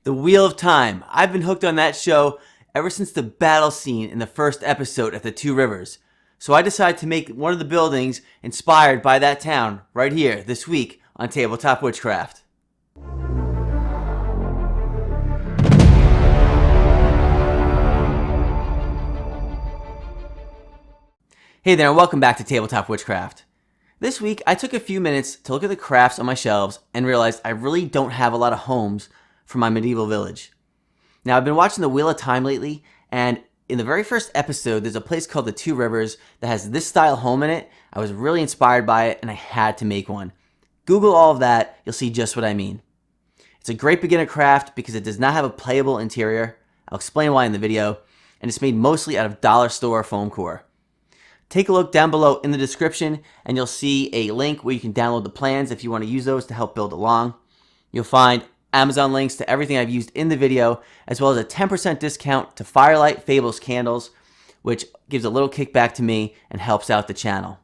The Wheel of Time. I've been hooked on that show ever since the battle scene in the first episode at the Two Rivers. So I decided to make one of the buildings inspired by that town right here this week on Tabletop Witchcraft. Hey there and welcome back to Tabletop Witchcraft. This week I took a few minutes to look at the crafts on my shelves and realized I really don't have a lot of homes for my medieval village. Now, I've been watching the Wheel of Time lately, and in the very first episode, there's a place called the Two Rivers that has this style home in it. I was really inspired by it, and I had to make one. Google all of that, you'll see just what I mean. It's a great beginner craft because it does not have a playable interior. I'll explain why in the video, and it's made mostly out of dollar store foam core. Take a look down below in the description, and you'll see a link where you can download the plans if you want to use those to help build along. You'll find Amazon links to everything I've used in the video, as well as a 10% discount to Firelight Fables candles, which gives a little kickback to me and helps out the channel.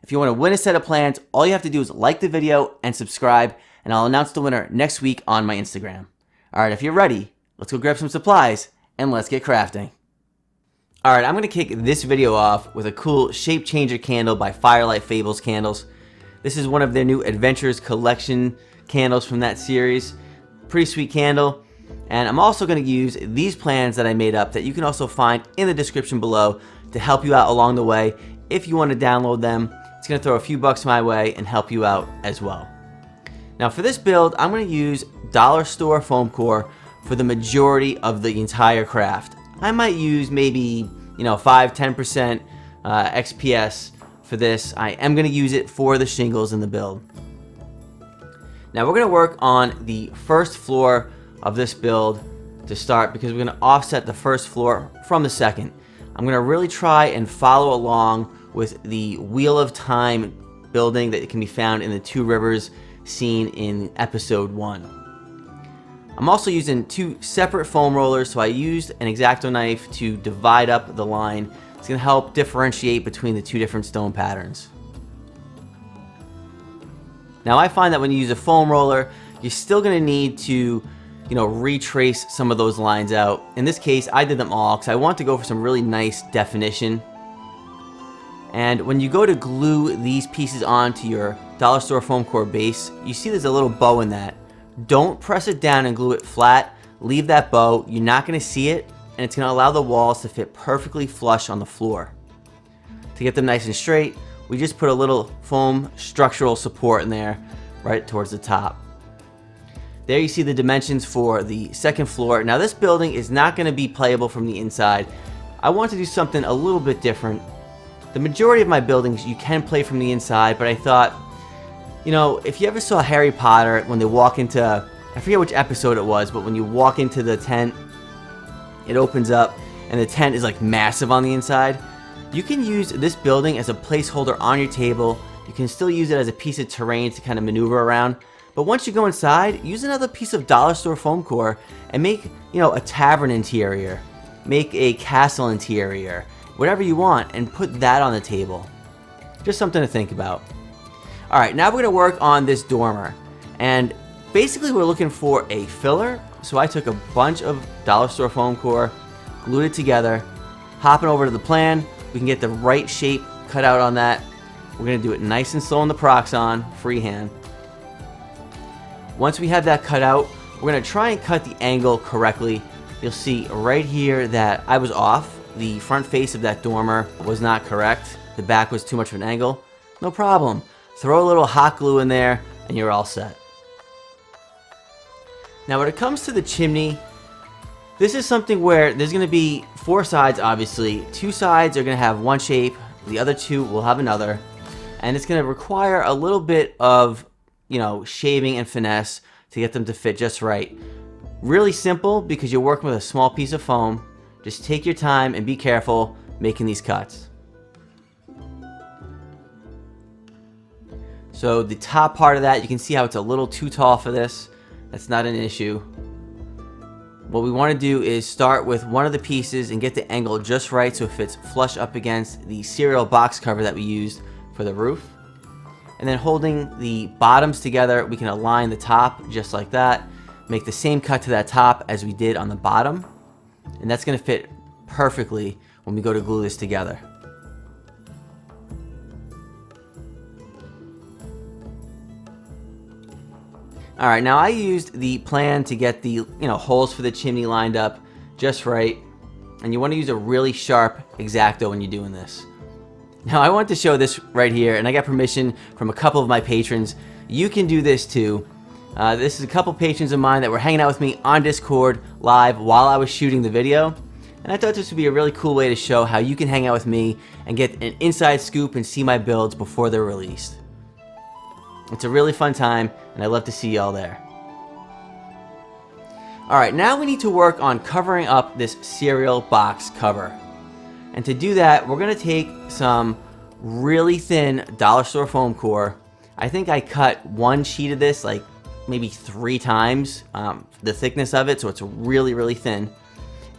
If you want to win a set of plans, all you have to do is like the video and subscribe, and I'll announce the winner next week on my Instagram. Alright, if you're ready, let's go grab some supplies, and let's get crafting. Alright, I'm going to kick this video off with a cool shape changer candle by Firelight Fables candles. This is one of their new Adventures collection candles from that series. Pretty sweet candle. And I'm also going to use these plans that I made up that you can also find in the description below to help you out along the way. If you want to download them, it's going to throw a few bucks my way and help you out as well. Now for this build, I'm going to use dollar store foam core for the majority of the entire craft. I might use maybe 5-10% XPS for this. I am going to use it for the shingles in the build. Now we're going to work on the first floor of this build to start because we're going to offset the first floor from the second. I'm going to really try and follow along with the Wheel of Time building that can be found in the Two Rivers scene in episode 1. I'm also using two separate foam rollers, so I used an X-Acto knife to divide up the line. It's going to help differentiate between the two different stone patterns. Now I find that when you use a foam roller, you're still going to need to, retrace some of those lines out. In this case, I did them all because I want to go for some really nice definition. And when you go to glue these pieces onto your dollar store foam core base, you see there's a little bow in that. Don't press it down and glue it flat. Leave that bow. You're not going to see it, and it's going to allow the walls to fit perfectly flush on the floor. To get them nice and straight, we just put a little foam structural support in there right towards the top. There you see the dimensions for the second floor. Now this building is not going to be playable from the inside. I want to do something a little bit different. The majority of my buildings you can play from the inside, but I thought, if you ever saw Harry Potter when they walk into, I forget which episode it was, but when you walk into the tent, it opens up and the tent is like massive on the inside. You can use this building as a placeholder on your table. You can still use it as a piece of terrain to kind of maneuver around. But once you go inside, use another piece of dollar store foam core and make, a tavern interior. Make a castle interior. Whatever you want, and put that on the table. Just something to think about. Alright, now we're going to work on this dormer. And basically we're looking for a filler. So I took a bunch of dollar store foam core, glued it together, hopping over to the plan. We can get the right shape cut out on that. We're going to do it nice and slow on the Proxon, freehand. Once we have that cut out, we're going to try and cut the angle correctly. You'll see right here that I was off. The front face of that dormer was not correct. The back was too much of an angle. No problem. Throw a little hot glue in there and you're all set. Now when it comes to the chimney, this is something where there's going to be 4 sides, obviously. 2 sides are going to have one shape, the other 2 will have another. And it's going to require a little bit of, shaving and finesse to get them to fit just right. Really simple because you're working with a small piece of foam. Just take your time and be careful making these cuts. So the top part of that, you can see how it's a little too tall for this. That's not an issue. What we want to do is start with one of the pieces and get the angle just right so it fits flush up against the cereal box cover that we used for the roof. And then holding the bottoms together, we can align the top just like that. make the same cut to that top as we did on the bottom, and that's going to fit perfectly when we go to glue this together. Alright, now I used the plan to get the holes for the chimney lined up just right, and you want to use a really sharp X-Acto when you're doing this. Now I want to show this right here, and I got permission from a couple of my patrons. You can do this too. This is a couple patrons of mine that were hanging out with me on Discord live while I was shooting the video, and I thought this would be a really cool way to show how you can hang out with me and get an inside scoop and see my builds before they're released. It's a really fun time, and I love to see y'all there. Alright, now we need to work on covering up this cereal box cover. And to do that, we're going to take some really thin dollar store foam core. I think I cut one sheet of this like maybe 3 times the thickness of it, so it's really, really thin.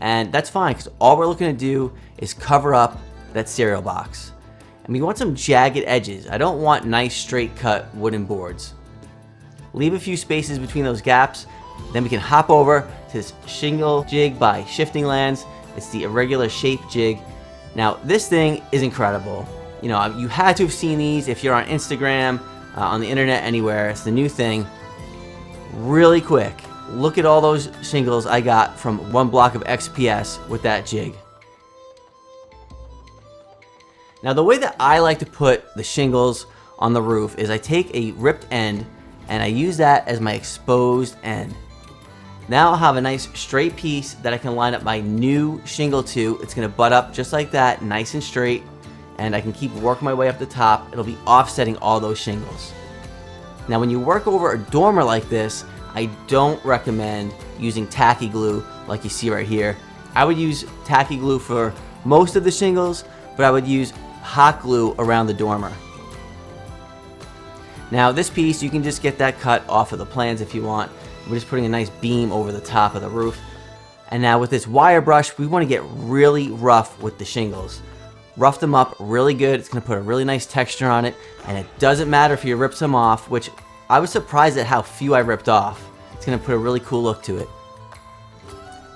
And that's fine, because all we're looking to do is cover up that cereal box. And we want some jagged edges. I don't want nice straight cut wooden boards. Leave a few spaces between those gaps, then we can hop over to this shingle jig by Shifting Lands. It's the irregular shape jig. Now this thing is incredible. You had to have seen these if you're on Instagram, on the internet, anywhere. It's the new thing. Really quick. Look at all those shingles I got from 1 block of XPS with that jig. Now the way that I like to put the shingles on the roof is I take a ripped end and I use that as my exposed end. Now I'll have a nice straight piece that I can line up my new shingle to. It's going to butt up just like that, nice and straight, and I can keep working my way up the top. It'll be offsetting all those shingles. Now when you work over a dormer like this, I don't recommend using tacky glue like you see right here. I would use tacky glue for most of the shingles, but I would use hot glue around the dormer. Now this piece, you can just get that cut off of the plans if you want. We're just putting a nice beam over the top of the roof. And now with this wire brush, we want to get really rough with the shingles. Rough them up really good. It's going to put a really nice texture on it, and it doesn't matter if you rip some off, which I was surprised at how few I ripped off. It's going to put a really cool look to it.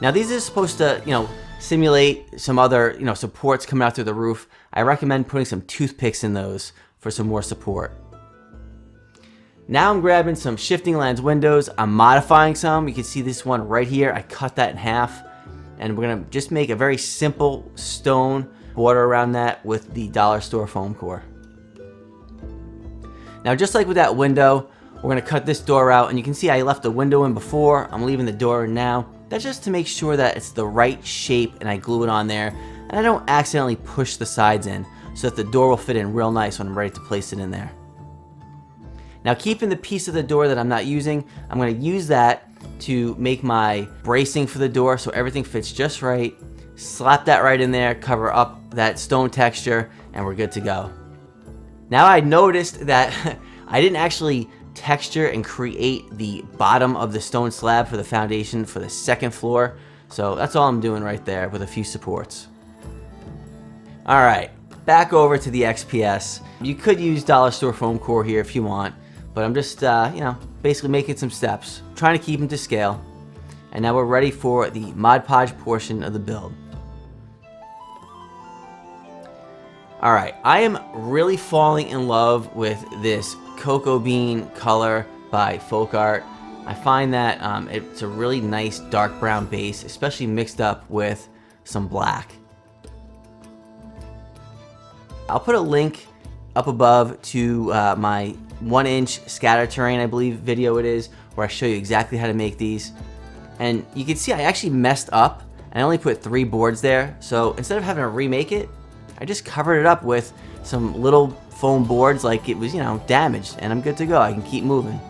Now these are supposed to, simulate some other, supports coming out through the roof. I recommend putting some toothpicks in those for some more support. Now I'm grabbing some Shifting Lands windows. I'm modifying some. You can see this one right here. I cut that in half, and we're gonna just make a very simple stone border around that with the dollar store foam core. Now just like with that window, we're gonna cut this door out, and you can see I left the window in before. I'm leaving the door in now. That's just to make sure that it's the right shape and I glue it on there, and I don't accidentally push the sides in, so that the door will fit in real nice when I'm ready to place it in there. Now keeping the piece of the door that I'm not using, I'm going to use that to make my bracing for the door so everything fits just right. Slap that right in there, cover up that stone texture, and we're good to go. Now I noticed that I didn't actually texture and create the bottom of the stone slab for the foundation for the second floor, so that's all I'm doing right there with a few supports. Alright, back over to the XPS. You could use dollar store foam core here if you want, but I'm just, basically making some steps, trying to keep them to scale. And now we're ready for the Mod Podge portion of the build. Alright, I am really falling in love with this cocoa bean color by Folk Art. I find that it's a really nice dark brown base, especially mixed up with some black. I'll put a link up above to my 1-inch scatter terrain, I believe, video it is, where I show you exactly how to make these. And you can see I actually messed up, and I only put 3 boards there, so instead of having to remake it, I just covered it up with some little foam boards like it was, damaged, and I'm good to go. I can keep moving.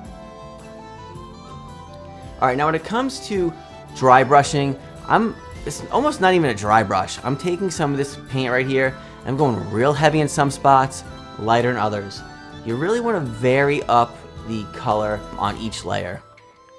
Alright, now when it comes to dry brushing, it's almost not even a dry brush. I'm taking some of this paint right here, and I'm going real heavy in some spots, lighter in others. You really want to vary up the color on each layer.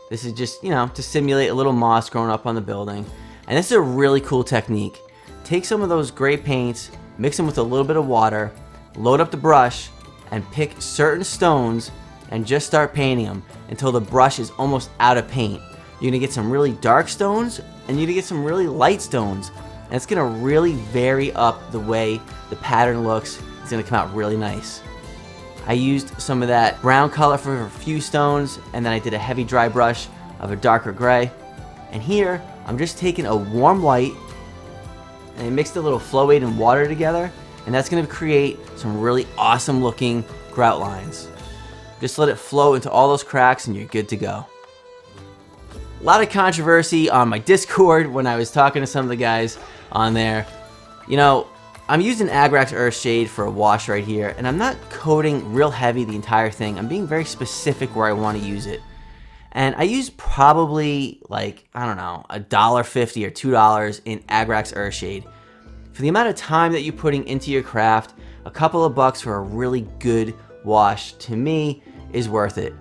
This is just, to simulate a little moss growing up on the building. And this is a really cool technique. Take some of those gray paints, mix them with a little bit of water, load up the brush, and pick certain stones and just start painting them until the brush is almost out of paint. You're gonna get some really dark stones, and you're gonna get some really light stones. And it's gonna really vary up the way the pattern looks. It's gonna come out really nice. I used some of that brown color for a few stones, and then I did a heavy dry brush of a darker gray. And here, I'm just taking a warm white, and I mixed a little flow aid and water together, and that's gonna create some really awesome looking grout lines. Just let it flow into all those cracks and you're good to go. A lot of controversy on my Discord when I was talking to some of the guys on there. You know, I'm using Agrax Earthshade for a wash right here, and I'm not coating real heavy the entire thing. I'm being very specific where I want to use it. And I use probably like, I don't know, $1.50 or $2 in Agrax Earthshade. For the amount of time that you're putting into your craft, a couple of bucks for a really good wash, to me, is worth it.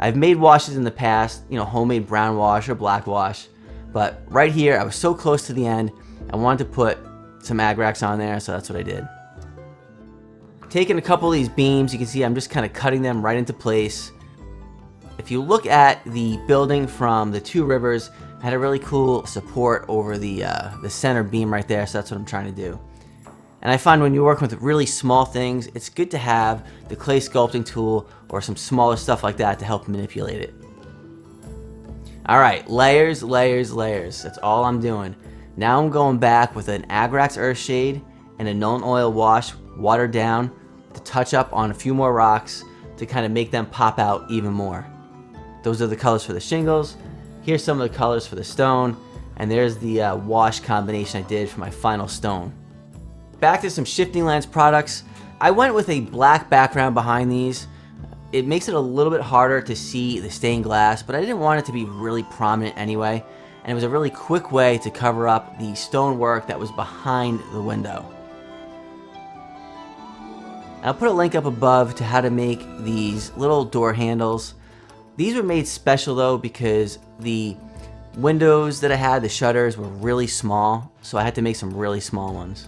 I've made washes in the past, you know, homemade brown wash or black wash, but right here, I was so close to the end, I wanted to put some Agrax on there, so that's what I did. Taking a couple of these beams, you can see I'm just kind of cutting them right into place. If you look at the building from the Two Rivers, I had a really cool support over the center beam right there, so that's what I'm trying to do. And I find when you're working with really small things, it's good to have the clay sculpting tool or some smaller stuff like that to help manipulate it. All right, layers, layers, layers. That's all I'm doing. Now I'm going back with an Agrax Earthshade and a Nuln Oil wash, watered down, to touch up on a few more rocks to kind of make them pop out even more. Those are the colors for the shingles. Here's some of the colors for the stone, and there's the wash combination I did for my final stone. Back to some Shifting Lands products. I went with a black background behind these. It makes it a little bit harder to see the stained glass, but I didn't want it to be really prominent anyway, and it was a really quick way to cover up the stonework that was behind the window. I'll put a link up above to how to make these little door handles. These were made special though because the windows that I had, the shutters, were really small, so I had to make some really small ones.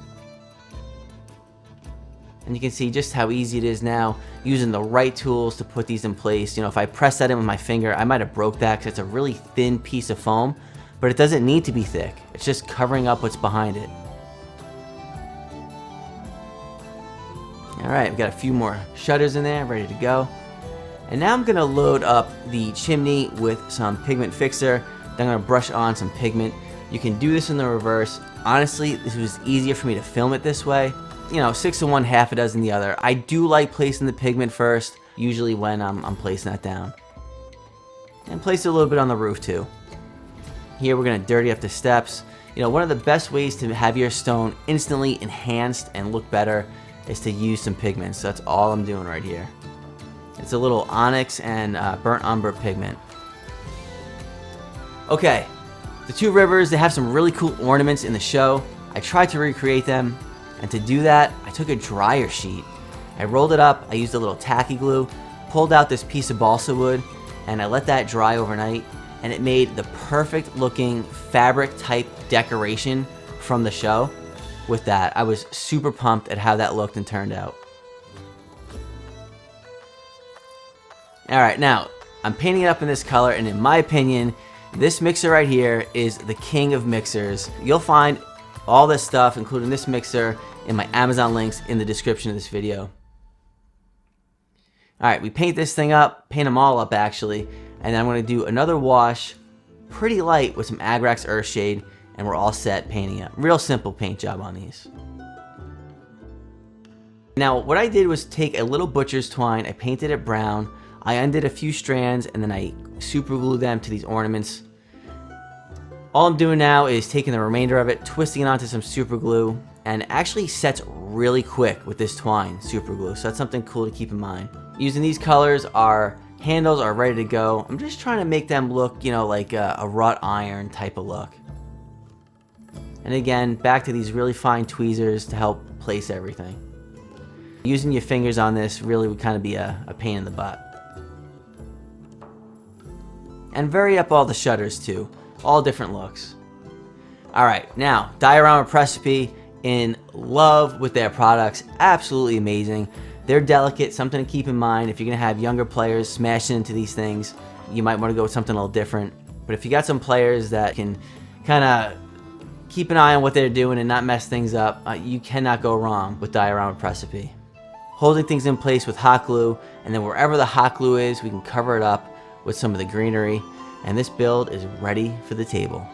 And you can see just how easy it is now using the right tools to put these in place. You know, if I press that in with my finger, I might have broke that because it's a really thin piece of foam, but it doesn't need to be thick. It's just covering up what's behind it. All right, we've got a few more shutters in there, ready to go. And now I'm gonna load up the chimney with some pigment fixer. Then I'm gonna brush on some pigment. You can do this in the reverse. Honestly, this was easier for me to film it this way. You know, 6 of one, half a dozen the other. I do like placing the pigment first, usually when I'm placing that down. And place it a little bit on the roof too. Here we're gonna dirty up the steps. You know, one of the best ways to have your stone instantly enhanced and look better is to use some pigments. So that's all I'm doing right here. It's a little onyx and burnt umber pigment. Okay, the Two Rivers, they have some really cool ornaments in the show. I tried to recreate them, and to do that, I took a dryer sheet. I rolled it up, I used a little tacky glue, pulled out this piece of balsa wood, and I let that dry overnight, and it made the perfect looking fabric type decoration from the show. With that, I was super pumped at how that looked and turned out. Alright, now, I'm painting it up in this color, and in my opinion, this mixer right here is the king of mixers. You'll find all this stuff, including this mixer, in my Amazon links in the description of this video. Alright, we paint this thing up, paint them all up actually, and then I'm going to do another wash, pretty light, with some Agrax Earthshade, and we're all set painting up. Real simple paint job on these. Now, what I did was take a little butcher's twine, I painted it brown, I undid a few strands, and then I super glued them to these ornaments. All I'm doing now is taking the remainder of it, twisting it onto some super glue, and it actually sets really quick with this twine super glue, so that's something cool to keep in mind. Using these colors, our handles are ready to go. I'm just trying to make them look, you know, like a wrought iron type of look. And again, back to these really fine tweezers to help place everything. Using your fingers on this really would kind of be a pain in the butt. And vary up all the shutters too. All different looks. Alright, now, Diorama Precipice, in love with their products. Absolutely amazing. They're delicate, something to keep in mind. If you're going to have younger players smashing into these things, you might want to go with something a little different. But if you got some players that can kind of keep an eye on what they're doing and not mess things up, you cannot go wrong with Diorama Recipe. Holding things in place with hot glue, and then wherever the hot glue is, we can cover it up with some of the greenery, and this build is ready for the table.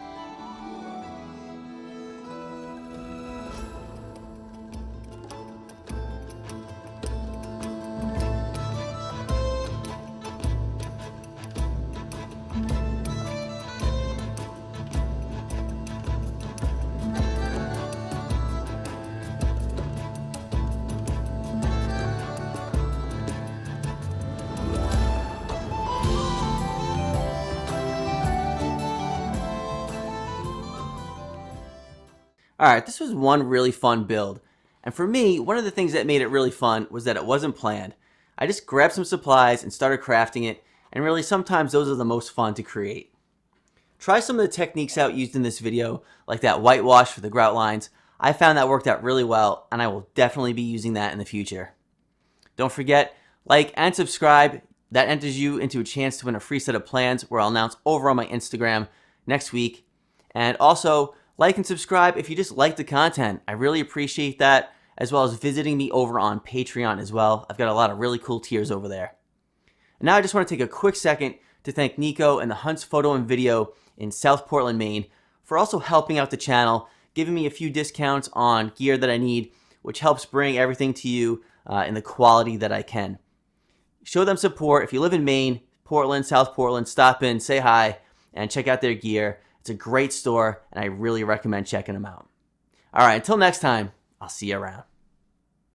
Alright, this was one really fun build. And for me, one of the things that made it really fun was that it wasn't planned. I just grabbed some supplies and started crafting it, and really sometimes those are the most fun to create. Try some of the techniques out used in this video, like that whitewash for the grout lines. I found that worked out really well, and I will definitely be using that in the future. Don't forget, like and subscribe. That enters you into a chance to win a free set of plans where I'll announce over on my Instagram next week. And also, like and subscribe if you just like the content. I really appreciate that, as well as visiting me over on Patreon as well. I've got a lot of really cool tiers over there. And now I just want to take a quick second to thank Nico and the Hunts Photo and Video in South Portland, Maine, for also helping out the channel, giving me a few discounts on gear that I need, which helps bring everything to you in the quality that I can. Show them support. If you live in Maine, Portland, South Portland, stop in, say hi, and check out their gear. It's a great store, and I really recommend checking them out. All right, until next time, I'll see you around.